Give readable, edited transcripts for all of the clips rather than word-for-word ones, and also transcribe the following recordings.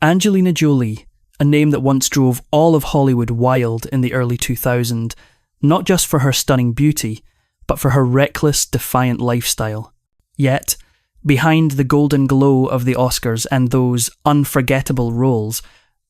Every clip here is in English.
Angelina Jolie, a name that once drove all of Hollywood wild in the early 2000s, not just for her stunning beauty, but for her reckless, defiant lifestyle. Yet, behind the golden glow of the Oscars and those unforgettable roles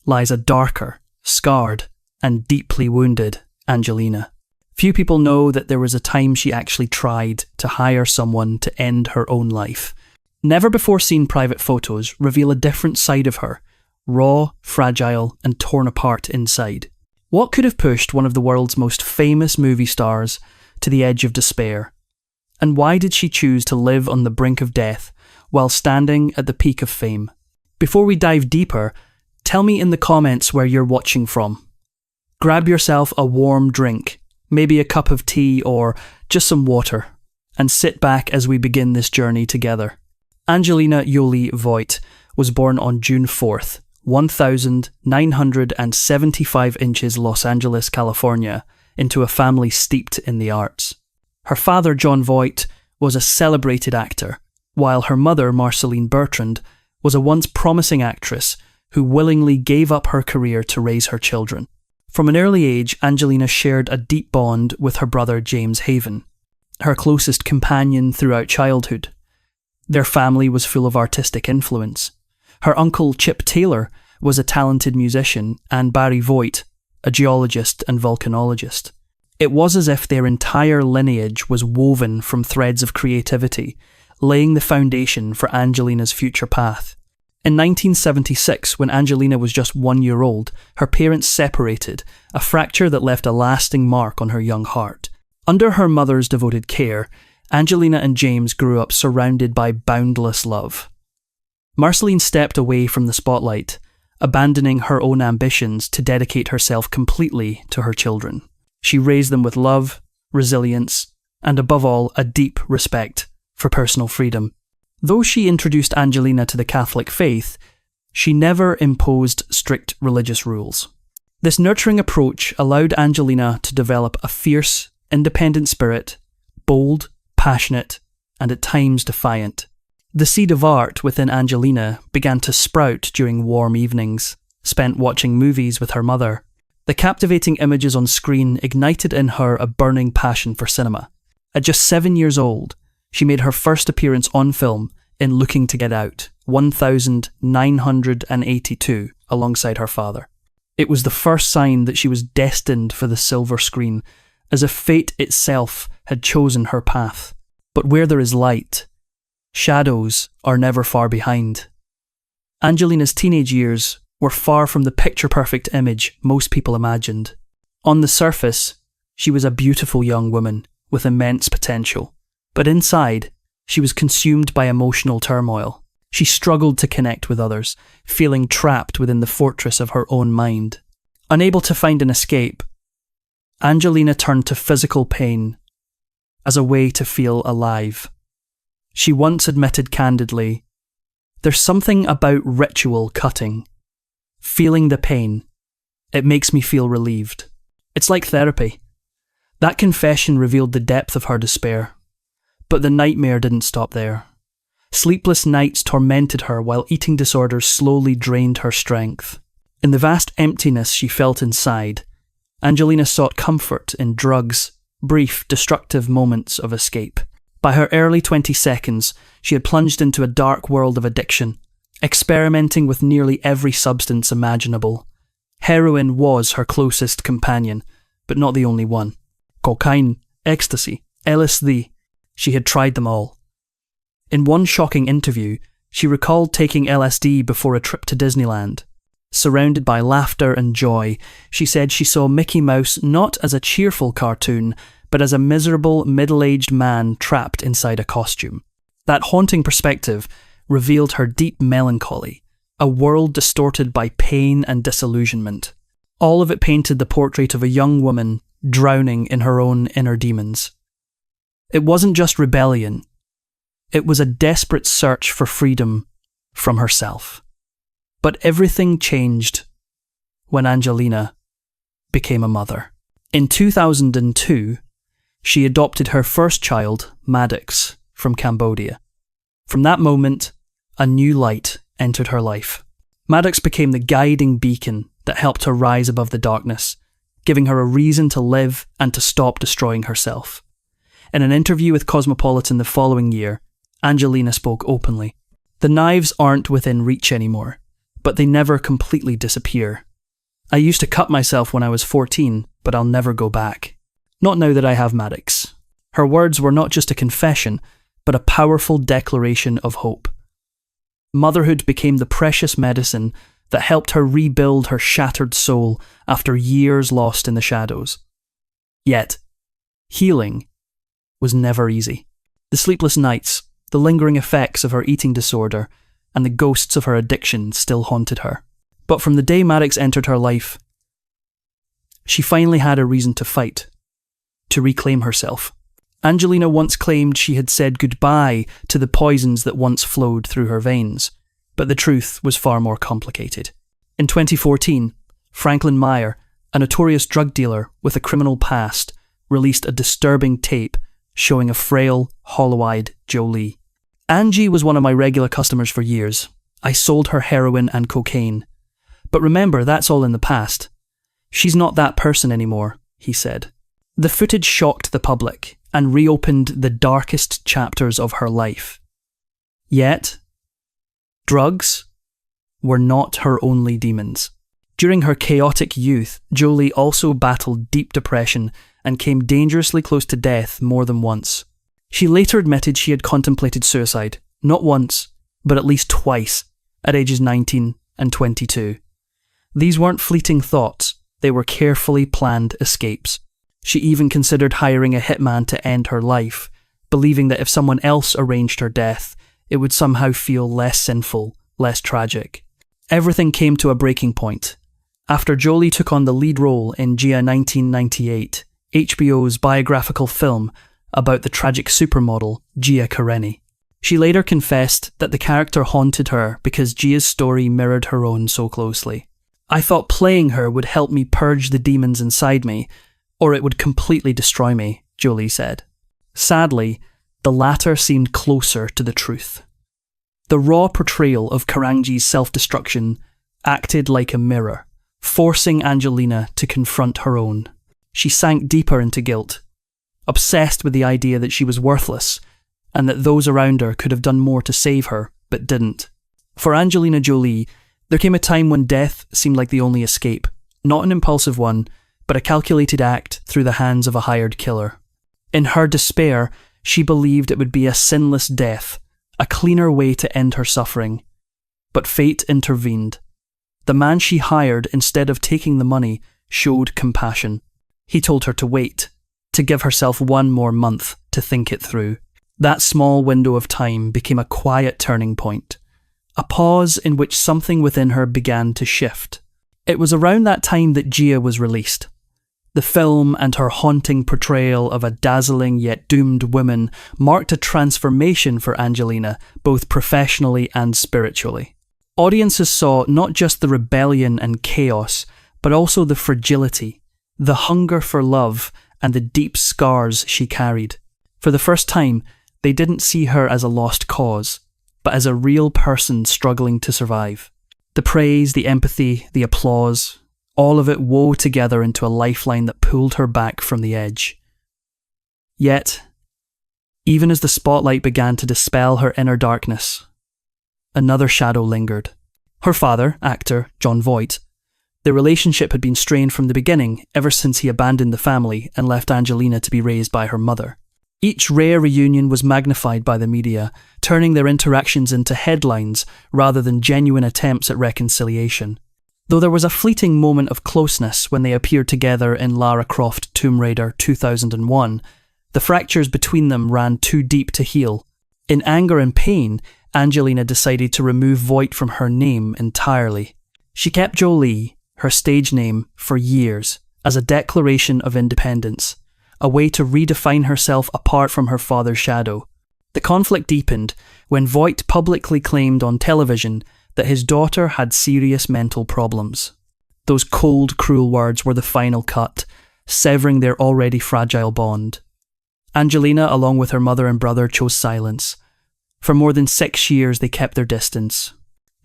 lies a darker, scarred, and deeply wounded Angelina. Few people know that there was a time she actually tried to hire someone to end her own life. Never-before-seen private photos reveal a different side of her, raw, fragile, and torn apart inside. What could have pushed one of the world's most famous movie stars to the edge of despair? And why did she choose to live on the brink of death while standing at the peak of fame? Before we dive deeper, tell me in the comments where you're watching from. Grab yourself a warm drink, maybe a cup of tea or just some water, and sit back as we begin this journey together. Angelina Jolie Voigt was born on June 4th, 1975 inches Los Angeles, California, into a family steeped in the arts. Her father, John Voigt, was a celebrated actor, while her mother, Marceline Bertrand, was a once promising actress who willingly gave up her career to raise her children. From an early age, Angelina shared a deep bond with her brother James Haven, her closest companion throughout childhood. Their family was full of artistic influence. Her uncle Chip Taylor was a talented musician, and Barry Voigt, a geologist and volcanologist. It was as if their entire lineage was woven from threads of creativity, laying the foundation for Angelina's future path. In 1976, when Angelina was just 1 year old, her parents separated, a fracture that left a lasting mark on her young heart. Under her mother's devoted care, Angelina and James grew up surrounded by boundless love. Marceline stepped away from the spotlight, abandoning her own ambitions to dedicate herself completely to her children. She raised them with love, resilience, and above all, a deep respect for personal freedom. Though she introduced Angelina to the Catholic faith, she never imposed strict religious rules. This nurturing approach allowed Angelina to develop a fierce, independent spirit, bold, passionate, and at times defiant. The seed of art within Angelina began to sprout during warm evenings, spent watching movies with her mother. The captivating images on screen ignited in her a burning passion for cinema. At just 7 years old, she made her first appearance on film in Looking to Get Out, 1982, alongside her father. It was the first sign that she was destined for the silver screen, as if fate itself had chosen her path. But where there is light, shadows are never far behind. Angelina's teenage years were far from the picture-perfect image most people imagined. On the surface, she was a beautiful young woman with immense potential. But inside, she was consumed by emotional turmoil. She struggled to connect with others, feeling trapped within the fortress of her own mind. Unable to find an escape, Angelina turned to physical pain as a way to feel alive. She once admitted candidly, "There's something about ritual cutting. Feeling the pain, it makes me feel relieved. It's like therapy." That confession revealed the depth of her despair. But the nightmare didn't stop there. Sleepless nights tormented her while eating disorders slowly drained her strength. In the vast emptiness she felt inside, Angelina sought comfort in drugs, brief, destructive moments of escape. By her early 22nd, she had plunged into a dark world of addiction, experimenting with nearly every substance imaginable. Heroin was her closest companion, but not the only one. Cocaine, ecstasy, LSD, she had tried them all. In one shocking interview, she recalled taking LSD before a trip to Disneyland. Surrounded by laughter and joy, she said she saw Mickey Mouse not as a cheerful cartoon, but as a miserable, middle-aged man trapped inside a costume. That haunting perspective revealed her deep melancholy, a world distorted by pain and disillusionment. All of it painted the portrait of a young woman drowning in her own inner demons. It wasn't just rebellion. It was a desperate search for freedom from herself. But everything changed when Angelina became a mother. In 2002, she adopted her first child, Maddox, from Cambodia. From that moment, a new light entered her life. Maddox became the guiding beacon that helped her rise above the darkness, giving her a reason to live and to stop destroying herself. In an interview with Cosmopolitan the following year, Angelina spoke openly. "The knives aren't within reach anymore, but they never completely disappear. I used to cut myself when I was 14, but I'll never go back. Not now that I have Maddox." Her words were not just a confession, but a powerful declaration of hope. Motherhood became the precious medicine that helped her rebuild her shattered soul after years lost in the shadows. Yet, healing was never easy. The sleepless nights, the lingering effects of her eating disorder, and the ghosts of her addiction still haunted her. But from the day Maddox entered her life, she finally had a reason to fight, to reclaim herself. Angelina once claimed she had said goodbye to the poisons that once flowed through her veins, but the truth was far more complicated. In 2014, Franklin Meyer, a notorious drug dealer with a criminal past, released a disturbing tape showing a frail, hollow-eyed Jolie. "Angie was one of my regular customers for years. I sold her heroin and cocaine. But remember, that's all in the past. She's not that person anymore," he said. The footage shocked the public and reopened the darkest chapters of her life. Yet, drugs were not her only demons. During her chaotic youth, Jolie also battled deep depression and came dangerously close to death more than once. She later admitted she had contemplated suicide, not once, but at least twice, at ages 19 and 22. These weren't fleeting thoughts, they were carefully planned escapes. She even considered hiring a hitman to end her life, believing that if someone else arranged her death, it would somehow feel less sinful, less tragic. Everything came to a breaking point after Jolie took on the lead role in Gia 1998, HBO's biographical film about the tragic supermodel Gia Kareni. She later confessed that the character haunted her because Gia's story mirrored her own so closely. "I thought playing her would help me purge the demons inside me, or it would completely destroy me," Jolie said. Sadly, the latter seemed closer to the truth. The raw portrayal of Karangi's self-destruction acted like a mirror, forcing Angelina to confront her own. She sank deeper into guilt, obsessed with the idea that she was worthless and that those around her could have done more to save her, but didn't. For Angelina Jolie, there came a time when death seemed like the only escape, not an impulsive one, but a calculated act through the hands of a hired killer. In her despair, she believed it would be a sinless death, a cleaner way to end her suffering. But fate intervened. The man she hired, instead of taking the money, showed compassion. He told her to wait, to give herself one more month to think it through. That small window of time became a quiet turning point, a pause in which something within her began to shift. It was around that time that Gia was released. The film and her haunting portrayal of a dazzling yet doomed woman marked a transformation for Angelina, both professionally and spiritually. Audiences saw not just the rebellion and chaos, but also the fragility, the hunger for love, and the deep scars she carried. For the first time, they didn't see her as a lost cause, but as a real person struggling to survive. The praise, the empathy, the applause, all of it wove together into a lifeline that pulled her back from the edge. Yet, even as the spotlight began to dispel her inner darkness, another shadow lingered. Her father, actor Jon Voight. Their relationship had been strained from the beginning, ever since he abandoned the family and left Angelina to be raised by her mother. Each rare reunion was magnified by the media, turning their interactions into headlines rather than genuine attempts at reconciliation. Though there was a fleeting moment of closeness when they appeared together in Lara Croft Tomb Raider 2001, the fractures between them ran too deep to heal. In anger and pain, Angelina decided to remove Voight from her name entirely. She kept Jolie, her stage name, for years, as a declaration of independence, a way to redefine herself apart from her father's shadow. The conflict deepened when Voight publicly claimed on television that his daughter had serious mental problems. Those cold, cruel words were the final cut, severing their already fragile bond. Angelina, along with her mother and brother, chose silence. For more than 6 years they kept their distance.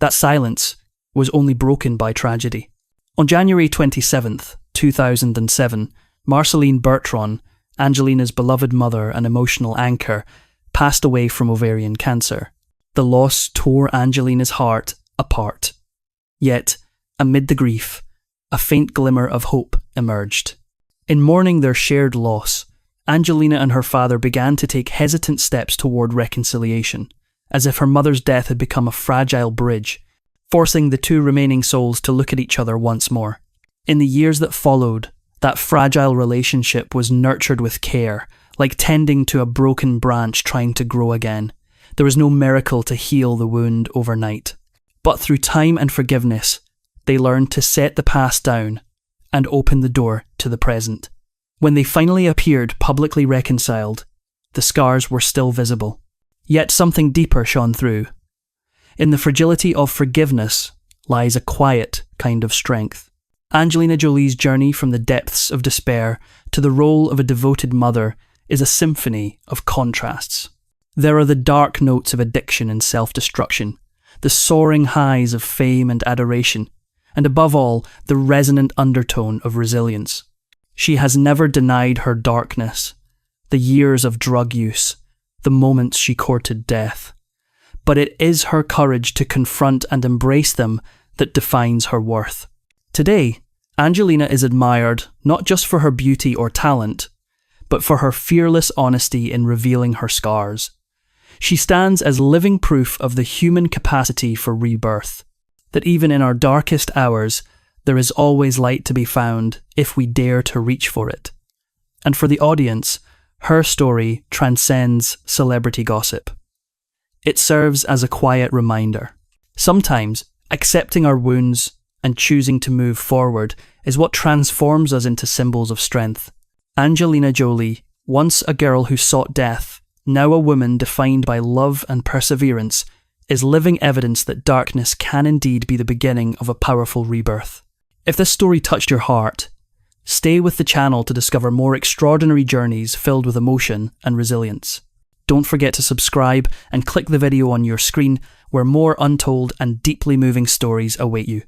That silence, was only broken by tragedy. On January 27th, 2007, Marceline Bertrand, Angelina's beloved mother and emotional anchor, passed away from ovarian cancer. The loss tore Angelina's heart apart. Yet, amid the grief, a faint glimmer of hope emerged. In mourning their shared loss, Angelina and her father began to take hesitant steps toward reconciliation, as if her mother's death had become a fragile bridge, forcing the two remaining souls to look at each other once more. In the years that followed, that fragile relationship was nurtured with care, like tending to a broken branch trying to grow again. There was no miracle to heal the wound overnight. But through time and forgiveness, they learned to set the past down and open the door to the present. When they finally appeared publicly reconciled, the scars were still visible. Yet something deeper shone through. In the fragility of forgiveness lies a quiet kind of strength. Angelina Jolie's journey from the depths of despair to the role of a devoted mother is a symphony of contrasts. There are the dark notes of addiction and self-destruction, the soaring highs of fame and adoration, and above all, the resonant undertone of resilience. She has never denied her darkness, the years of drug use, the moments she courted death. But it is her courage to confront and embrace them that defines her worth. Today, Angelina is admired not just for her beauty or talent, but for her fearless honesty in revealing her scars. She stands as living proof of the human capacity for rebirth, that even in our darkest hours, there is always light to be found if we dare to reach for it. And for the audience, her story transcends celebrity gossip. It serves as a quiet reminder. Sometimes, accepting our wounds and choosing to move forward is what transforms us into symbols of strength. Angelina Jolie, once a girl who sought death, now a woman defined by love and perseverance, is living evidence that darkness can indeed be the beginning of a powerful rebirth. If this story touched your heart, stay with the channel to discover more extraordinary journeys filled with emotion and resilience. Don't forget to subscribe and click the video on your screen where more untold and deeply moving stories await you.